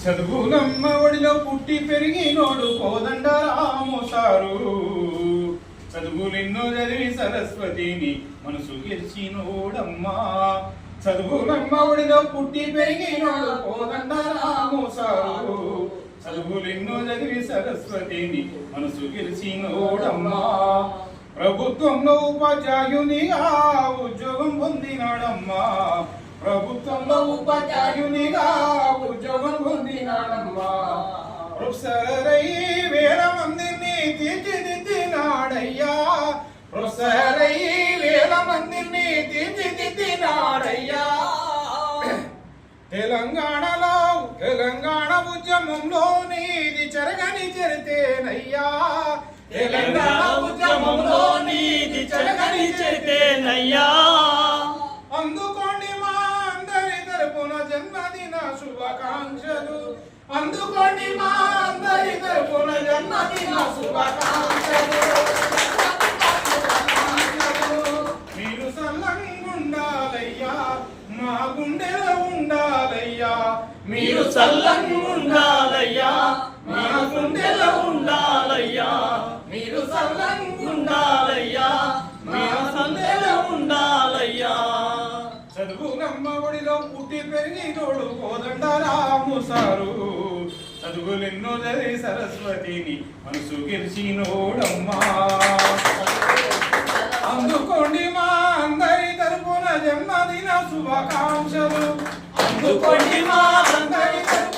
చదువులమ్మ ఒడిలో పుట్టి పెరిగినోడు కోదండ రాము సారు. చదువులెన్నో చదివి సరస్వతిని మనసు గెలిచినోడమ్మా. చదువులమ్మ ఒడిలో పుట్టి పెరిగినోడు కోదండ రాము సారు. చదువులెన్నో చదివి సరస్వతిని మనసు గెలిచినోడమ్మా. ప్రభుత్వంలో ఉపాధ్యాయునిగా ఉద్యోగం పొందినాడమ్మా. ప్రభుత్వంలో ఉపాధ్యాయునిగా ఉద్యోగం పొందినాడమ్మా. ప్రొఫెసరై వేల మందిని తీర్చిదిద్దినాడయ్యా. ప్రొఫెసరై వేల మందిని తీర్చిదిద్దినాడయ్యా. తెలంగాణ ఉద్యమంలో నీది చెరగని చరితేనయ్యా. తెలంగాణ ఉద్యమంలో నీది చెరగని చరితేనయ్యా. అందుకోండి మా అందరి తరపున జన్మదిన శుభాకాంక్షలు. అందుకోండి మా అందరి తరపున జన్మదిన శుభాకాంక్షలు. మీరు సల్లంగుండాలయ్యా, మా గుండెలో ఉండాలయ్యా. మీరు సల్లంగుండాలయ్యా, మా గుండెలో ఉండాలయ్యా. మీరు సల్లంగుండాలయ్యా, మా గుండెలో ఉండాలయ్యా. చదువులమ్మ ఒడిలో పుట్టి పెరిగినోడు కోదండ రాము సారు. చదువులెన్నో చదివి సరస్వతిని మనసు గెలిచినోడమ్మా. అందుకోండి మా అందరి తరపున జన్మదిన శుభాకాంక్షలు. అందుకోండి మా అందరి తరపున